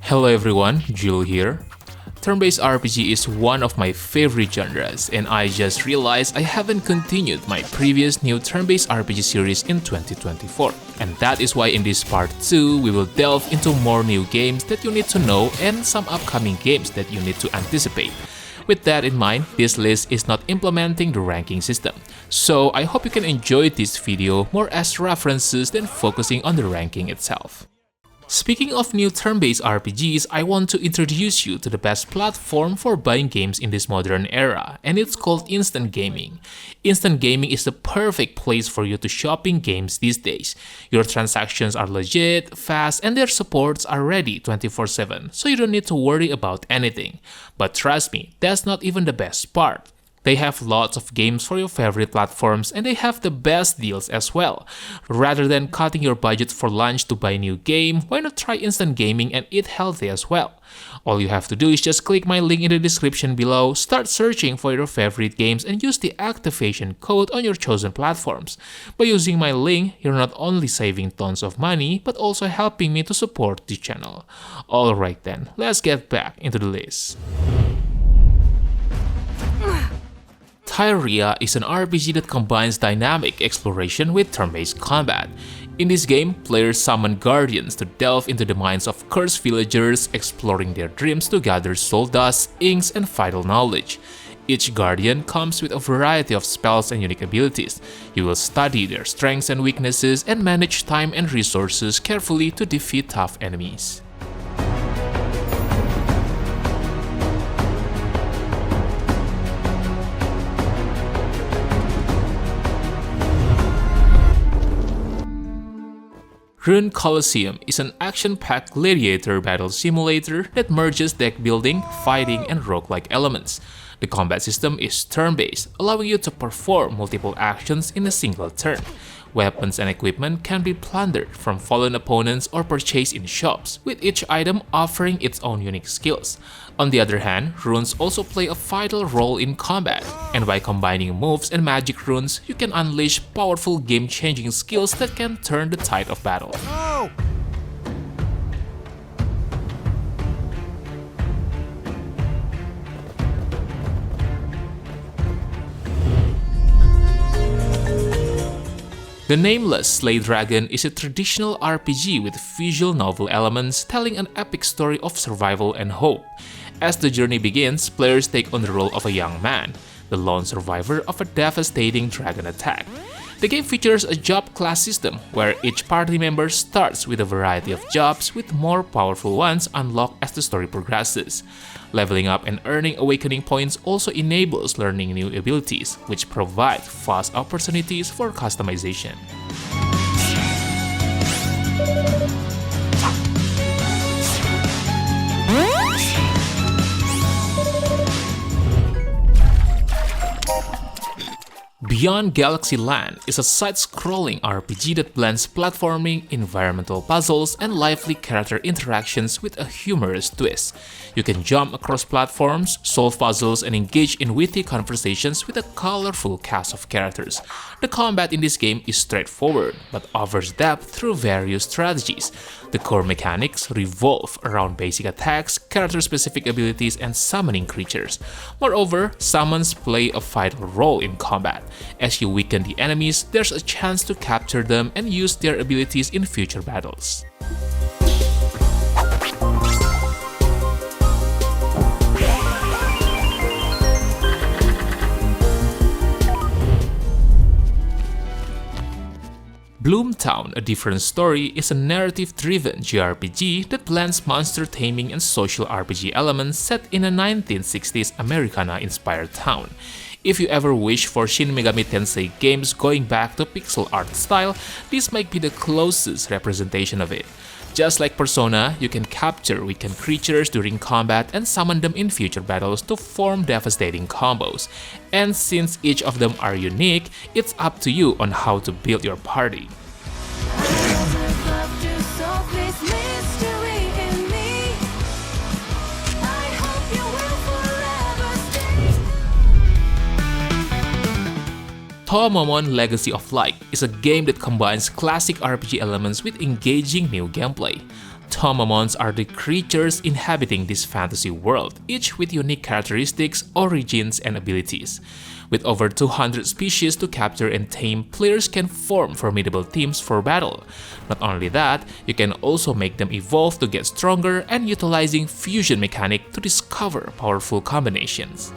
Hello everyone, Jill here. Turn-based RPG is one of my favorite genres, and I just realized I haven't continued my previous new turn-based RPG series in 2024. And that is why in this part 2, we will delve into more new games that you need to know and some upcoming games that you need to anticipate. With that in mind, this list is not implementing the ranking system, so I hope you can enjoy this video more as references than focusing on the ranking itself. Speaking of new turn-based RPGs, I want to introduce you to the best platform for buying games in this modern era, and it's called instant gaming. Instant gaming is the perfect place for you to shopping games these days. Your transactions are legit, fast, and their supports are ready 24/7, so you don't need to worry about anything. But trust me, that's not even the best part. They have lots of games for your favorite platforms, and they have the best deals as well. Rather than cutting your budget for lunch to buy a new game, why not try instant gaming and eat healthy as well? All you have to do is just click my link in the description below, start searching for your favorite games, and use the activation code on your chosen platforms. By using my link, you're not only saving tons of money, but also helping me to support the channel. Alright then, let's get back into the list. Thyria is an RPG that combines dynamic exploration with turn-based combat. In this game, players summon guardians to delve into the minds of cursed villagers, exploring their dreams to gather soul dust, inks, and vital knowledge. Each guardian comes with a variety of spells and unique abilities. You will study their strengths and weaknesses and manage time and resources carefully to defeat tough enemies. Rune Coliseum is an action-packed gladiator battle simulator that merges deck building, fighting, and roguelike elements. The combat system is turn-based, allowing you to perform multiple actions in a single turn. Weapons and equipment can be plundered from fallen opponents or purchased in shops, with each item offering its own unique skills. On the other hand, runes also play a vital role in combat, and by combining moves and magic runes, you can unleash powerful game-changing skills that can turn the tide of battle. Oh! The Nameless Slay Dragon is a traditional RPG with visual novel elements telling an epic story of survival and hope. As the journey begins, players take on the role of a young man, the lone survivor of a devastating dragon attack. The game features a job class system, where each party member starts with a variety of jobs, with more powerful ones unlocked as the story progresses. Leveling up and earning awakening points also enables learning new abilities, which provide vast opportunities for customization. Beyond Galaxyland is a side-scrolling RPG that blends platforming, environmental puzzles, and lively character interactions with a humorous twist. You can jump across platforms, solve puzzles, and engage in witty conversations with a colorful cast of characters. The combat in this game is straightforward, but offers depth through various strategies. The core mechanics revolve around basic attacks, character-specific abilities, and summoning creatures. Moreover, summons play a vital role in combat. As you weaken the enemies, there's a chance to capture them and use their abilities in future battles. Bloomtown, A Different Story is a narrative-driven JRPG that blends monster taming and social RPG elements set in a 1960s Americana-inspired town. If you ever wish for Shin Megami Tensei games going back to pixel art style, this might be the closest representation of it. Just like Persona, you can capture weakened creatures during combat and summon them in future battles to form devastating combos. And since each of them are unique, it's up to you on how to build your party. Tomomon Legacy of Light is a game that combines classic RPG elements with engaging new gameplay. Tomomons are the creatures inhabiting this fantasy world, each with unique characteristics, origins, and abilities. With over 200 species to capture and tame, players can form formidable teams for battle. Not only that, you can also make them evolve to get stronger and utilizing fusion mechanic to discover powerful combinations.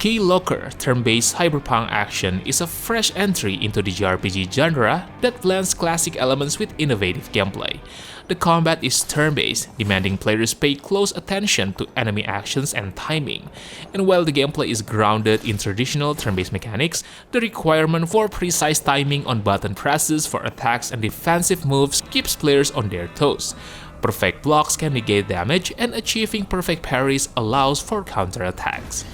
Keylocker turn-based cyberpunk action is a fresh entry into the JRPG genre that blends classic elements with innovative gameplay. The combat is turn-based, demanding players pay close attention to enemy actions and timing. And while the gameplay is grounded in traditional turn-based mechanics, the requirement for precise timing on button presses for attacks and defensive moves keeps players on their toes. Perfect blocks can negate damage, and achieving perfect parries allows for counterattacks.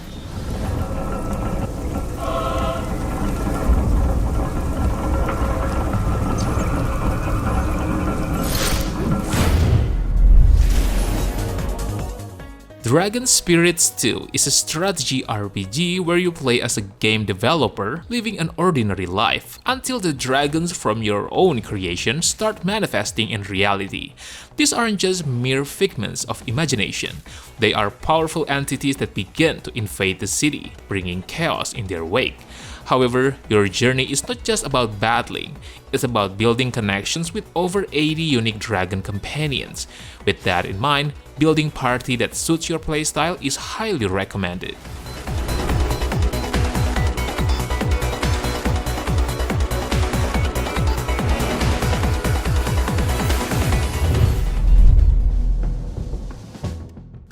Dragon Spirits 2 is a strategy RPG where you play as a game developer living an ordinary life until the dragons from your own creation start manifesting in reality. These aren't just mere figments of imagination, they are powerful entities that begin to invade the city, bringing chaos in their wake. However, your journey is not just about battling, it's about building connections with over 80 unique dragon companions. With that in mind, building party that suits your playstyle is highly recommended.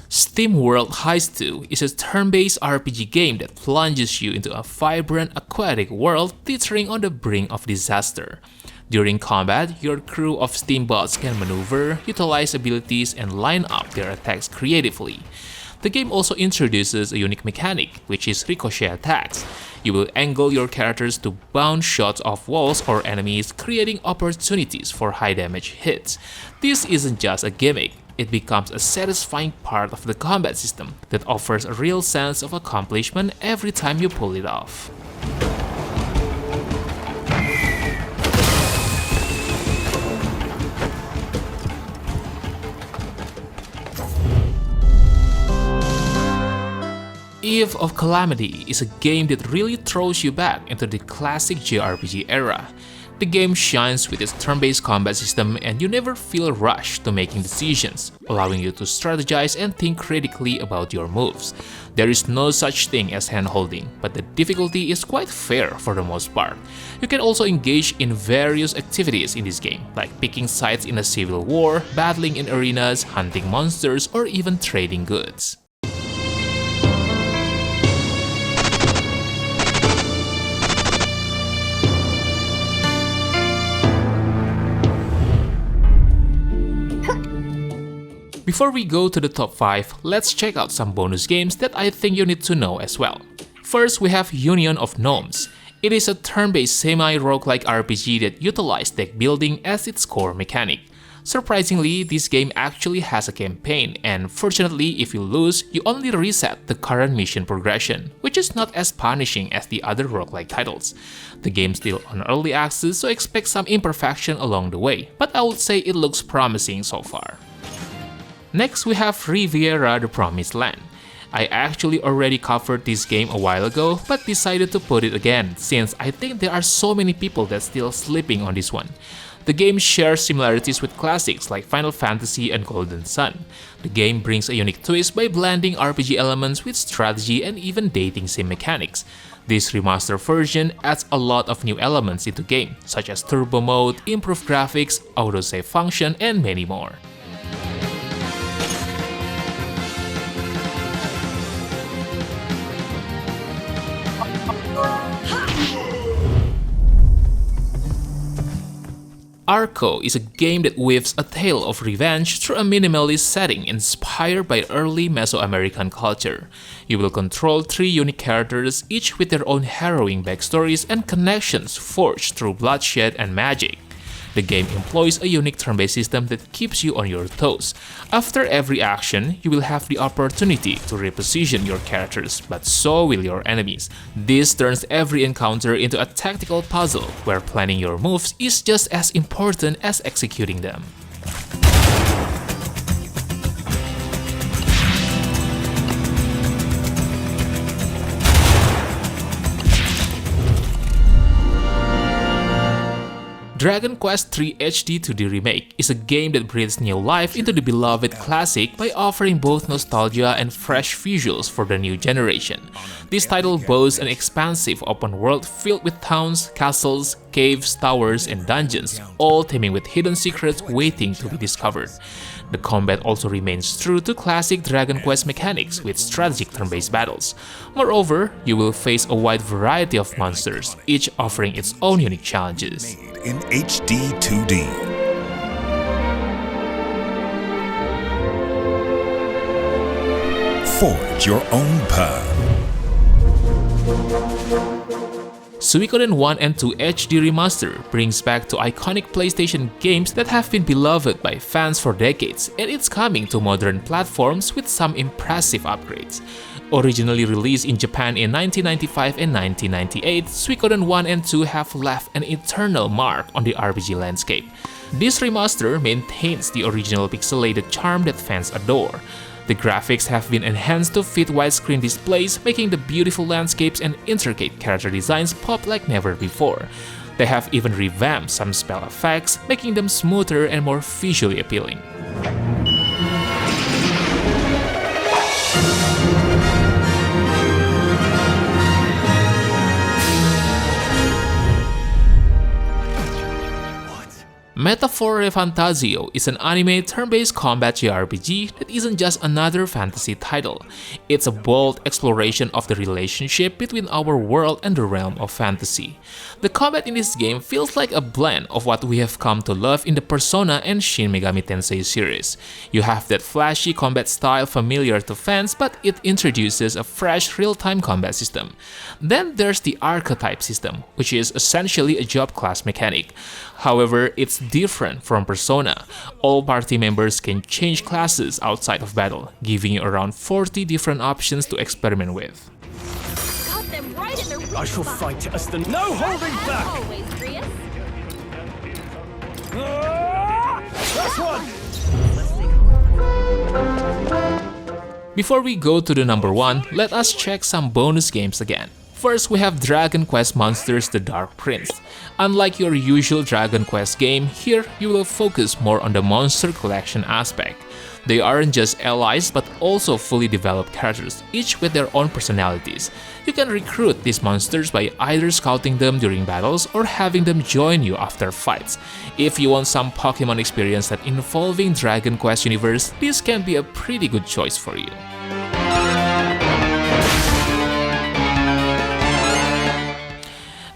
SteamWorld Heist 2 is a turn-based RPG game that plunges you into a vibrant aquatic world teetering on the brink of disaster. During combat, your crew of steamboats can maneuver, utilize abilities, and line up their attacks creatively. The game also introduces a unique mechanic, which is ricochet attacks. You will angle your characters to bounce shots off walls or enemies, creating opportunities for high damage hits. This isn't just a gimmick. It becomes a satisfying part of the combat system that offers a real sense of accomplishment every time you pull it off. Eve of Calamity is a game that really throws you back into the classic JRPG era. The game shines with its turn-based combat system, and you never feel rushed to making decisions, allowing you to strategize and think critically about your moves. There is no such thing as hand-holding, but the difficulty is quite fair for the most part. You can also engage in various activities in this game, like picking sides in a civil war, battling in arenas, hunting monsters, or even trading goods. Before we go to the top 5, let's check out some bonus games that I think you need to know as well. First, we have Union of Gnomes. It is a turn-based semi-roguelike RPG that utilizes deck building as its core mechanic. Surprisingly, this game actually has a campaign, and fortunately, if you lose, you only reset the current mission progression, which is not as punishing as the other roguelike titles. The game's still on early access, so expect some imperfection along the way, but I would say it looks promising so far. Next, we have Riviera: The Promised Land. I actually already covered this game a while ago, but decided to put it again since I think there are so many people that still sleeping on this one. The game shares similarities with classics like Final Fantasy and Golden Sun. The game brings a unique twist by blending RPG elements with strategy and even dating sim mechanics. This remaster version adds a lot of new elements into the game, such as turbo mode, improved graphics, autosave function, and many more. Arco is a game that weaves a tale of revenge through a minimalist setting inspired by early Mesoamerican culture. You will control 3 unique characters, each with their own harrowing backstories and connections forged through bloodshed and magic. The game employs a unique turn-based system that keeps you on your toes. After every action, you will have the opportunity to reposition your characters, but so will your enemies. This turns every encounter into a tactical puzzle, where planning your moves is just as important as executing them. Dragon Quest III HD 2D Remake is a game that breathes new life into the beloved classic by offering both nostalgia and fresh visuals for the new generation. This title boasts an expansive open world filled with towns, castles, caves, towers, and dungeons, all teeming with hidden secrets waiting to be discovered. The combat also remains true to classic Dragon Quest mechanics with strategic turn-based battles. Moreover, you will face a wide variety of monsters, each offering its own unique challenges. In HD 2D. Forge your own path. Suikoden 1 and 2 HD Remaster brings back to iconic PlayStation games that have been beloved by fans for decades, and it's coming to modern platforms with some impressive upgrades. Originally released in Japan in 1995 and 1998, Suikoden 1 and 2 have left an eternal mark on the RPG landscape. This remaster maintains the original pixelated charm that fans adore. The graphics have been enhanced to fit widescreen displays, making the beautiful landscapes and intricate character designs pop like never before. They have even revamped some spell effects, making them smoother and more visually appealing. Metaphore Fantasio is an anime turn-based combat JRPG that isn't just another fantasy title. It's a bold exploration of the relationship between our world and the realm of fantasy. The combat in this game feels like a blend of what we have come to love in the Persona and Shin Megami Tensei series. You have that flashy combat style familiar to fans, but it introduces a fresh real-time combat system. Then there's the Arco type system, which is essentially a job class mechanic. However, it's different from Persona. All party members can change classes outside of battle, giving you around 40 different options to experiment with. Got them right in their weak I shall spot. fight as the no holding As back! always, Prius. Last one! Before we go to the number 1, let us check some bonus games again. First, we have Dragon Quest Monsters: The Dark Prince. Unlike your usual Dragon Quest game, here you will focus more on the monster collection aspect. They aren't just allies but also fully developed characters, each with their own personalities. You can recruit these monsters by either scouting them during battles or having them join you after fights. If you want some Pokemon experience that involving Dragon Quest universe, this can be a pretty good choice for you.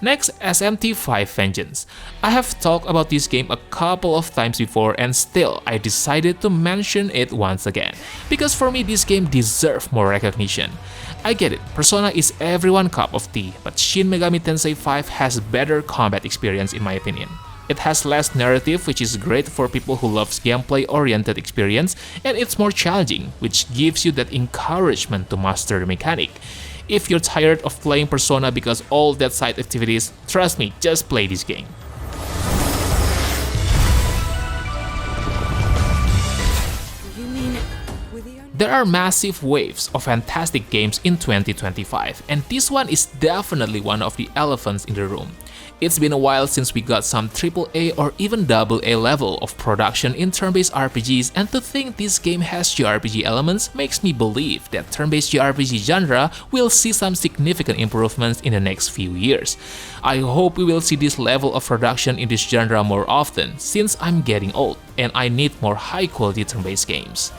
Next, SMT5 Vengeance. I have talked about this game a couple of times before and still I decided to mention it once again, because for me this game deserves more recognition. I get it, Persona is everyone's cup of tea, but Shin Megami Tensei 5 has better combat experience in my opinion. It has less narrative, which is great for people who love gameplay-oriented experience, and it's more challenging, which gives you that encouragement to master the mechanic. If you're tired of playing Persona because all that side activities, trust me, just play this game. There are massive waves of fantastic games in 2025, and this one is definitely one of the elephants in the room. It's been a while since we got some AAA or even AA level of production in turn-based RPGs, and to think this game has JRPG elements makes me believe that turn-based JRPG genre will see some significant improvements in the next few years. I hope we will see this level of production in this genre more often, since I'm getting old and I need more high-quality turn-based games.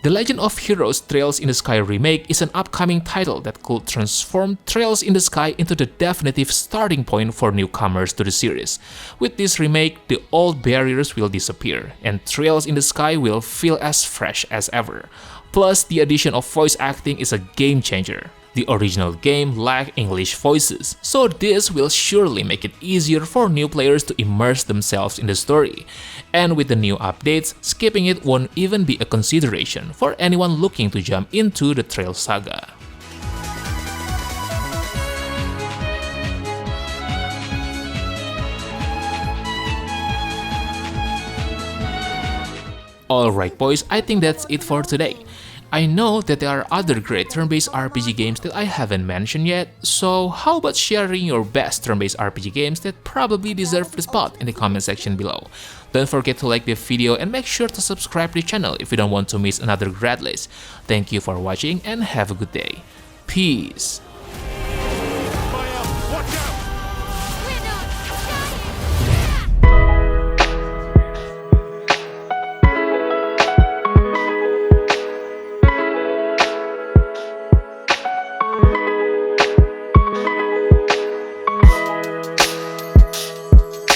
The Legend of Heroes Trails in the Sky Remake is an upcoming title that could transform Trails in the Sky into the definitive starting point for newcomers to the series. With this remake, the old barriers will disappear, and Trails in the Sky will feel as fresh as ever. Plus, the addition of voice acting is a game changer. The original game lacked English voices, so this will surely make it easier for new players to immerse themselves in the story. And with the new updates, skipping it won't even be a consideration for anyone looking to jump into the Trail saga. Alright boys, I think that's it for today. I know that there are other great turn-based RPG games that I haven't mentioned yet, so how about sharing your best turn-based RPG games that probably deserve the spot in the comment section below. Don't forget to like the video and make sure to subscribe to the channel if you don't want to miss another grad list. Thank you for watching and have a good day. Peace!